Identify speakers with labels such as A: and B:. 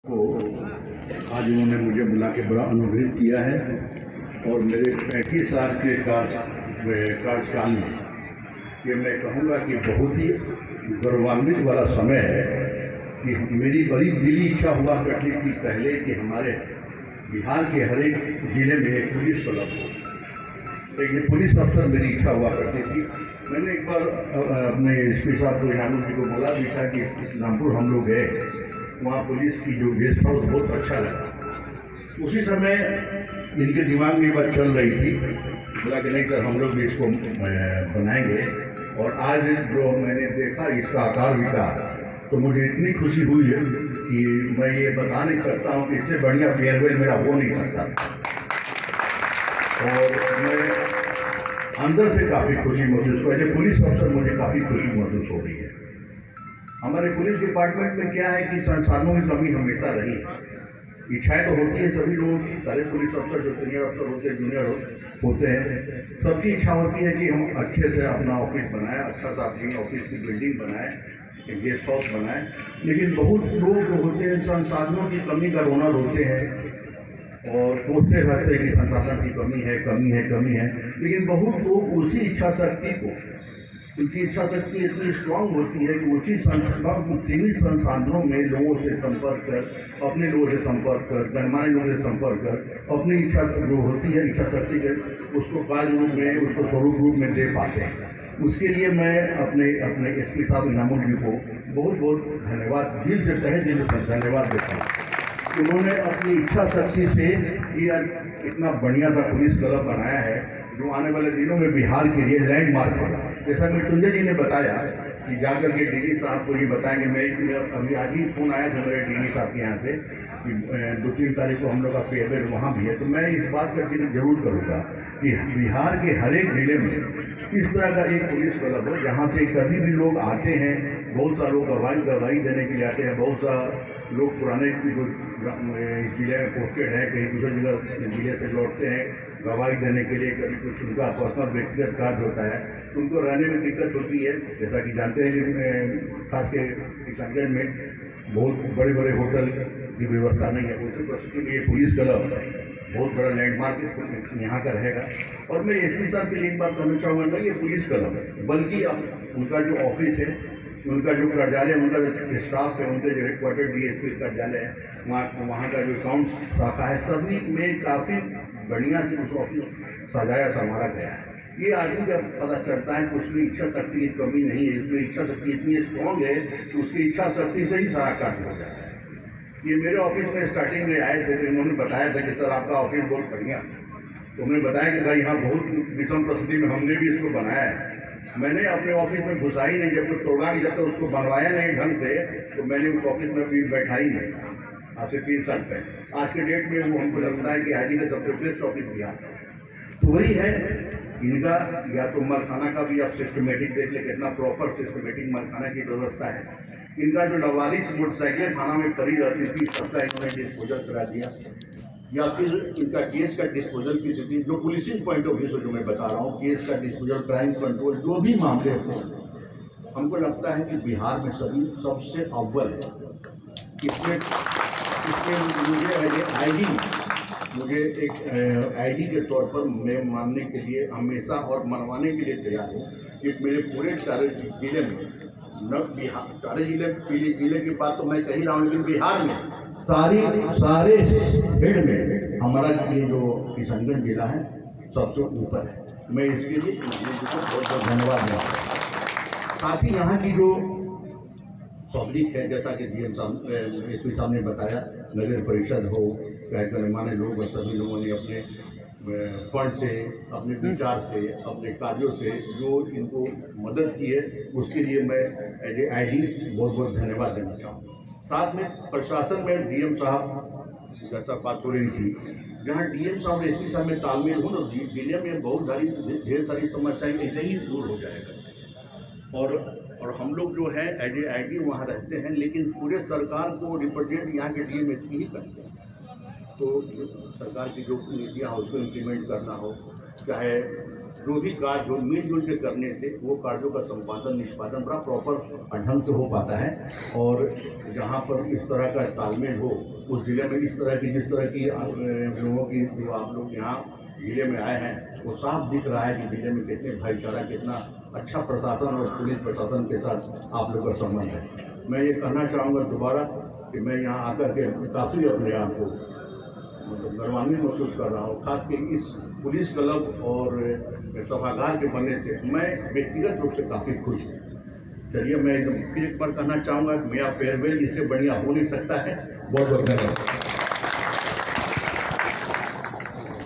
A: को आज उन्होंने मुझे बुला के बड़ा अनुग्रहित किया है और मेरे 35 साल के कार्यकाल में ये मैं कहूँगा कि बहुत ही गौरवान्वित वाला समय है कि मेरी बड़ी दिली इच्छा हुआ करती थी पहले कि हमारे बिहार के हर एक जिले में एक पुलिस क्लब हो, एक पुलिस अफसर मेरी इच्छा हुआ करती थी। मैंने एक बार अपने एसपी साहब को यानू जी को बोला भी था कि इस्लामपुर हम लोग गए, वहाँ पुलिस की जो गेस्ट हाउस बहुत अच्छा लगा। उसी समय इनके दिमाग में बात चल रही थी, बोला कि नहीं सर हम लोग भी इसको बनाएंगे। और आज जो मैंने देखा इसका आकार विकार, तो मुझे इतनी खुशी हुई है कि मैं ये बता नहीं सकता हूँ कि इससे बढ़िया फेयरवेल मेरा हो नहीं सकता। और मैं अंदर से काफ़ी खुशी महसूस कर रही, पुलिस अफसर मुझे काफ़ी खुशी महसूस हो रही है। हमारे पुलिस डिपार्टमेंट में क्या है कि संसाधनों की कमी हमेशा रही है। इच्छाएं तो होती है सभी लोगों की, सारे पुलिस अफसर जो सीनियर अफसर होते हैं, जूनियर होते हैं, सबकी इच्छा होती है कि हम अच्छे से अपना ऑफिस बनाएं, अच्छा सा अपनी ऑफिस की बिल्डिंग बनाएं, एक गेस्ट हाउस बनाएं। लेकिन बहुत लोग जो होते हैं संसाधनों की कमी का रोना रोते हैं और सोचते रहते हैं कि संसाधन की कमी है। लेकिन बहुत लोग उसी इच्छा शक्ति को, उनकी इच्छा शक्ति इतनी स्ट्रांग होती है कि उसी सीमित संसाधनों में लोगों से संपर्क कर, अपने लोगों से संपर्क कर, गणमान्य लोगों से संपर्क कर, अपनी इच्छा जो होती है इच्छा शक्ति के उसको कार्य रूप में, उसको स्वरूप रूप में दे पाते हैं। उसके लिए मैं अपने एसपी साहब इनामुल जी को बहुत बहुत धन्यवाद, दिल से तहे दिल से धन्यवाद देता हूँ। उन्होंने अपनी इच्छा शक्ति से ये इतना बढ़िया सा पुलिस क्लब बनाया है जो आने वाले दिनों में बिहार के लिए लैंडमार्क होगा। जैसा मृत्युंजय जी ने बताया कि जाकर के डीजी साहब को ये बताएंगे, मैं अभी आज ही फोन आया था मेरे डीजी साहब के यहाँ से कि 2-3 तारीख को हम लोग का फेयरवेल वहाँ भी है। तो मैं इस बात का जिक्र जरूर करूँगा कि बिहार के हर एक जिले में इस तरह का एक पुलिस क्लब हो जहाँ से कभी भी लोग आते हैं। बहुत सा लोग गवाही देने के लिए आते हैं, बहुत सा लोग पुराने जो इस जिले में पोस्टेड है कहीं दूसरे जगह जिले से लौटते हैं गवाही देने के लिए। कभी कुछ उनका पर्सनल व्यक्तिगत कार्य होता है, उनको रहने में दिक्कत होती है। जैसा कि जानते हैं कि खास के किशनगंज में बहुत बड़े बड़े होटल की व्यवस्था नहीं है। उसी परिस्थिति में ये पुलिस क्लब बहुत बड़ा लैंडमार्क यहाँ का रहेगा। और मैं एसपी साहब के लिए एक बात कहना चाहूँगा, नहीं ये पुलिस क्लब है बल्कि अब उनका जो ऑफिस है, उनका जो कार्यालय, उनका जो स्टाफ है, उनके जो हेडक्वार्टर डीएसपी कार्यालय है, वहाँ का जो अकाउंट शाखा है, सभी में काफ़ी बढ़िया से उस ऑफिस सजाया संवारा गया है। ये आदमी जब पता चलता है कि उसमें इच्छा शक्ति की कमी नहीं है, इसमें इच्छा शक्ति इतनी स्ट्रॉन्ग है कि उसकी इच्छा शक्ति से ही सारा कार्य हो जाता है। ये मेरे ऑफिस में स्टार्टिंग में आए थे तो इन्होंने बताया था कि सर आपका ऑफिस बहुत बढ़िया। तो उन्होंने बताया कि भाई यहाँ बहुत विषम परिस्थिति में हमने भी इसको बनाया है। मैंने अपने ऑफिस में घुसा ही नहीं, जब कुछ तोड़ा नहीं, जब तक उसको बनवाया नहीं ढंग से, तो मैंने उस ऑफिस में भी बैठा ही नहीं। आज से 3 साल पहले, आज के डेट में वो हमको लगता है कि आईडी का सबसे बेस्ट ऑफिस बिहार। तो वही है इनका, या तो मलखाना का भी आप सिस्टमेटिक देख ले, कितना प्रॉपर सिस्टमेटिक मलखाना की व्यवस्था है। इनका जो 44 मोटरसाइकिलें थाना में पड़ी रहती थी, सबका इन्होंने डिस्पोजल करा दिया। या फिर इनका केस का डिस्पोजल की स्थिति, जो पुलिसिंग पॉइंट ऑफ व्यू से जो मैं बता रहा हूँ, केस का डिस्पोजल, क्राइम कंट्रोल, जो भी मामले होते हैं, हमको लगता है कि बिहार में सभी सबसे अव्वल है। इसमें मुझे एक आईडी के तौर पर मैं मानने के लिए हमेशा और मनवाने के लिए तैयार हूँ कि मेरे पूरे 4 जिले में, न बिहार 4 जिले की बात तो मैं कह ही रहा हूँ, लेकिन बिहार में सारे हेड में हमारा ये जो किशनगंज जिला है सबसे ऊपर है। मैं इसके लिए बहुत बहुत धन्यवाद देता हूँ। साथ ही यहाँ की जो पब्लिक है, जैसा कि डीएम साहब, एसपी साहब ने बताया, नगर परिषद हो, गणमान्य लोग, सभी लोगों ने अपने फंड से, अपने विचार से, अपने कार्यों से जो इनको मदद की है, उसके लिए मैं एज ए आईडी बहुत बहुत धन्यवाद देना चाहूँगा। साथ में प्रशासन में डीएम साहब, जैसा बात हो रही थी, जहाँ डीएम साहब और एसपी साहब में तालमेल हो तो जिले में बहुत ढेर सारी समस्याएं ऐसे ही दूर हो जाएगा। और हम लोग जो है एज ए आईडी वहाँ रहते हैं, लेकिन पूरे सरकार को रिप्रेजेंट यहाँ के डीएम एसपी ही करते हैं। तो सरकार की जो नीतियाँ हो उसको इम्प्लीमेंट करना हो, चाहे जो भी कार्य जो मिलजुल के करने से वो कार्यों का संपादन निष्पादन बड़ा प्रॉपर ढंग से हो पाता है। और जहाँ पर इस तरह का तालमेल हो उस ज़िले में इस तरह की जिस तरह की लोगों की जो आप लोग यहाँ ज़िले में आए हैं वो साफ दिख रहा है कि ज़िले में कितने भाईचारा कितना अच्छा प्रशासन और पुलिस प्रशासन के साथ आप लोग का संबंध है। मैं ये कहना चाहूँगा दोबारा कि मैं यहाँ आकर के काफ़ी अपने आप को मतलब गर्वान्वित महसूस कर रहा हूँ, खास कर इस पुलिस क्लब और सभागार के बनने से मैं व्यक्तिगत रूप से काफ़ी खुश हूँ। चलिए मैं फिर एक बार कहना चाहूँगा कि मेरा फेयरवेल इससे बढ़िया हो नहीं सकता है। बहुत बहुत धन्यवाद।